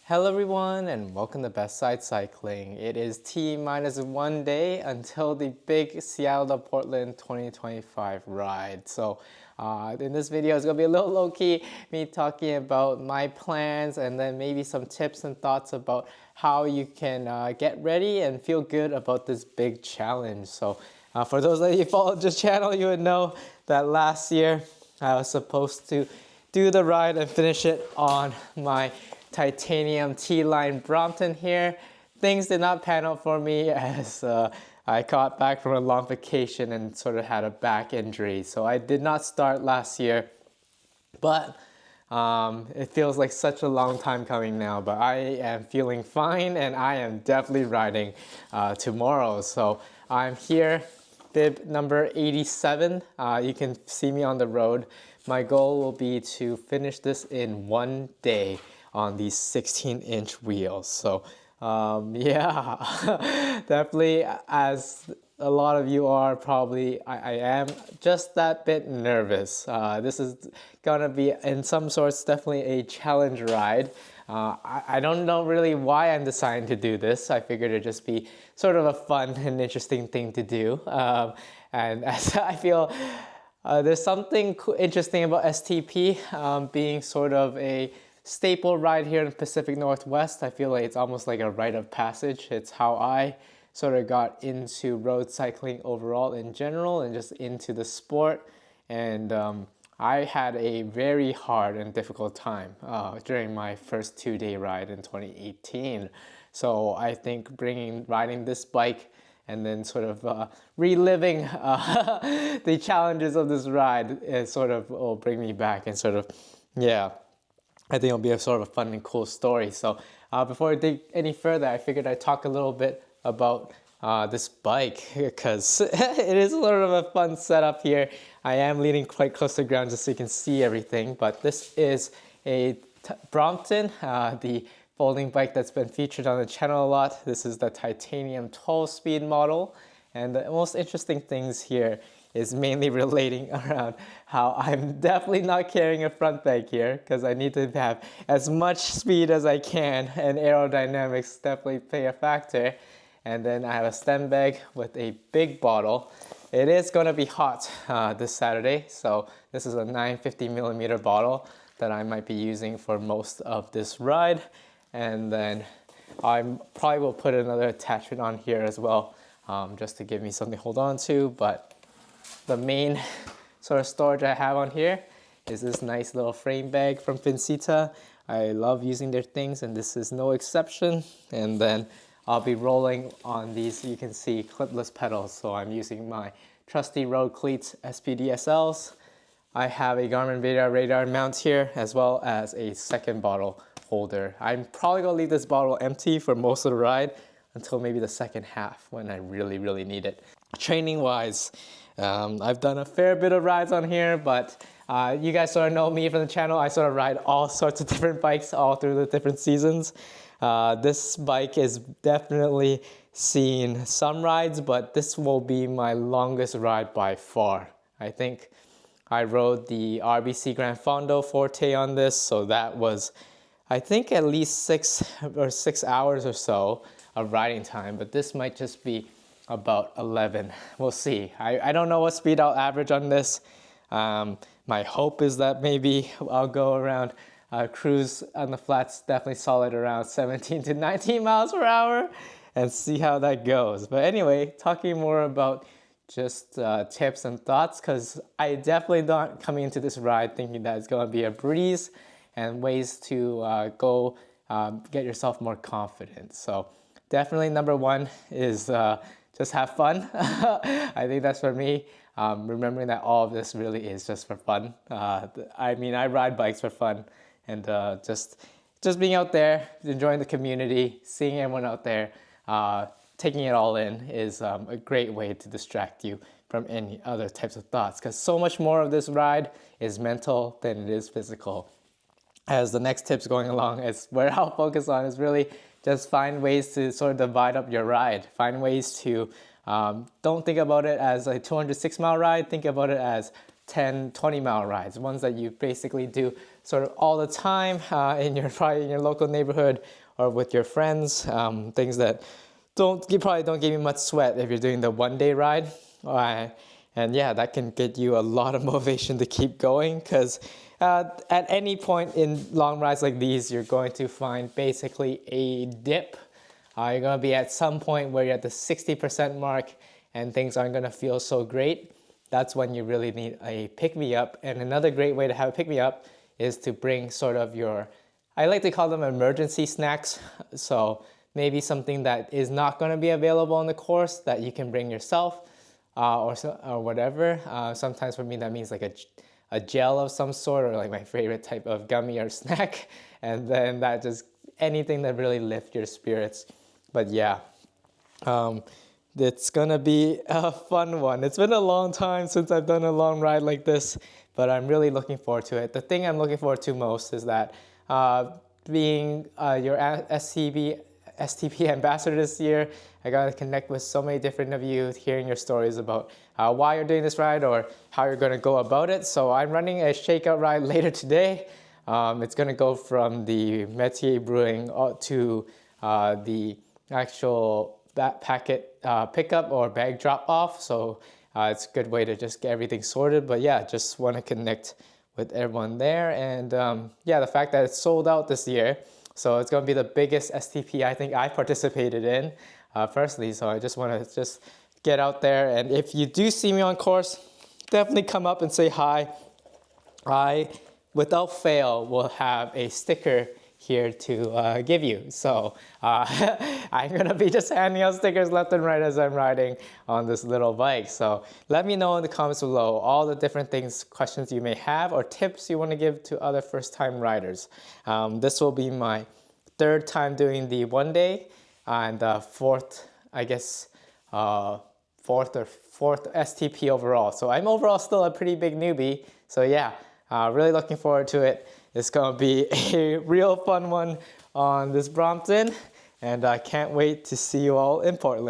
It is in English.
Hello everyone and welcome to Best Side Cycling. It is T-minus 1 day until the big Seattle to Portland 2025 ride. So in this video it's going to be a little low-key, me talking about my plans and then maybe some tips and thoughts about how you can get ready and feel good about this big challenge. So for those of you who followed this channel, you would know that last year I was supposed to do the ride and finish it on my titanium T-line Brompton here. Things did not pan out for me as I got back from a long vacation and sort of had a back injury. So I did not start last year, but it feels like such a long time coming now. But I am feeling fine and I am definitely riding tomorrow. So I'm here, bib number 87. You can see me on the road. My goal will be to finish this in 1 day on these 16-inch wheels. So yeah, definitely, as a lot of you are probably, I am just that bit nervous. This is gonna be in some sorts definitely a challenge ride. I don't know really why I'm deciding to do this. I figured it'd just be sort of a fun and interesting thing to do. And as I feel there's something interesting about STP being sort of a staple ride here in the Pacific Northwest. I feel like it's almost like a rite of passage. It's how I sort of got into road cycling overall in general and just into the sport. And I had a very hard and difficult time during my first 2-day ride in 2018. So I think riding this bike and then sort of reliving the challenges of this ride is sort of will bring me back and sort of, yeah, I think it'll be a sort of a fun and cool story. So before I dig any further, I figured I'd talk a little bit about this bike because it is sort of a fun setup here. I am leaning quite close to the ground just so you can see everything, but this is a Brompton, the folding bike that's been featured on the channel a lot. This is the titanium 12-speed model, and the most interesting things here is mainly relating around how I'm definitely not carrying a front bag here because I need to have as much speed as I can, and aerodynamics definitely play a factor. And then I have a stem bag with a big bottle. It is going to be hot this Saturday, so this is a 950 millimeter bottle that I might be using for most of this ride. And then I probably will put another attachment on here as well, just to give me something to hold on to. But the main sort of storage I have on here is this nice little frame bag from Fincita. I love using their things and this is no exception. And then I'll be rolling on these, you can see, clipless pedals. So I'm using my trusty road cleats SPDSLs. I have a Garmin radar mount here as well as a second bottle holder. I'm probably gonna leave this bottle empty for most of the ride until maybe the second half when I really need it. Training wise, I've done a fair bit of rides on here, but you guys sort of know me from the channel. I sort of ride all sorts of different bikes all through the different seasons. This bike is definitely seen some rides, but this will be my longest ride by far. I think I rode the RBC Gran Fondo Forte on this, so that was, I think, at least 6 hours or so of riding time, but this might just be about 11. We'll see. I don't know what speed I'll average on this. My hope is that maybe I'll go around cruise on the flats, definitely solid around 17 to 19 miles per hour and see how that goes. But anyway, talking more about just tips and thoughts, because I definitely not coming into this ride thinking that it's going to be a breeze, and ways to go get yourself more confident. So definitely number one is just have fun. I think that's for me. Remembering that all of this really is just for fun. I mean, I ride bikes for fun, and just being out there, enjoying the community, seeing everyone out there, taking it all in is a great way to distract you from any other types of thoughts, because so much more of this ride is mental than it is physical. As the next tips going along is where I'll focus on is really just find ways to sort of divide up your ride. Find ways to, don't think about it as a 206-mile ride, think about it as 10, 20 mile rides, ones that you basically do sort of all the time probably in your local neighborhood or with your friends, things that you probably don't give you much sweat if you're doing the 1 day ride. And yeah, that can get you a lot of motivation to keep going, because at any point in long rides like these, you're going to find basically a dip. You're going to be at some point where you're at the 60% mark and things aren't going to feel so great. That's when you really need a pick-me-up. And another great way to have a pick-me-up is to bring sort of I like to call them emergency snacks. So maybe something that is not going to be available on the course that you can bring yourself or whatever. Sometimes for me that means like a gel of some sort, or like my favorite type of gummy or snack. And then that just anything that really lifts your spirits. But yeah. It's gonna be a fun one. It's been a long time since I've done a long ride like this, but I'm really looking forward to it. The thing I'm looking forward to most is that being your STP ambassador this year, I got to connect with so many different of you, hearing your stories about why you're doing this ride or how you're going to go about it. So I'm running a shakeout ride later today. It's going to go from the Metier Brewing to the actual that packet pickup or bag drop off. So it's a good way to just get everything sorted. But yeah, just want to connect with everyone there. And yeah, the fact that it's sold out this year. So it's going to be the biggest STP I think I participated in personally. So I just want to just get out there. And if you do see me on course, definitely come up and say hi. I, without fail, will have a sticker here to give you. So I'm gonna be just handing out stickers left and right as I'm riding on this little bike. So let me know in the comments below all the different things, questions you may have, or tips you want to give to other first-time riders. This will be my 3rd time doing the 1 day and 4th, I guess, 4th STP overall. So I'm overall still a pretty big newbie. So yeah, really looking forward to it. It's going to be a real fun one on this Brompton, and I can't wait to see you all in Portland.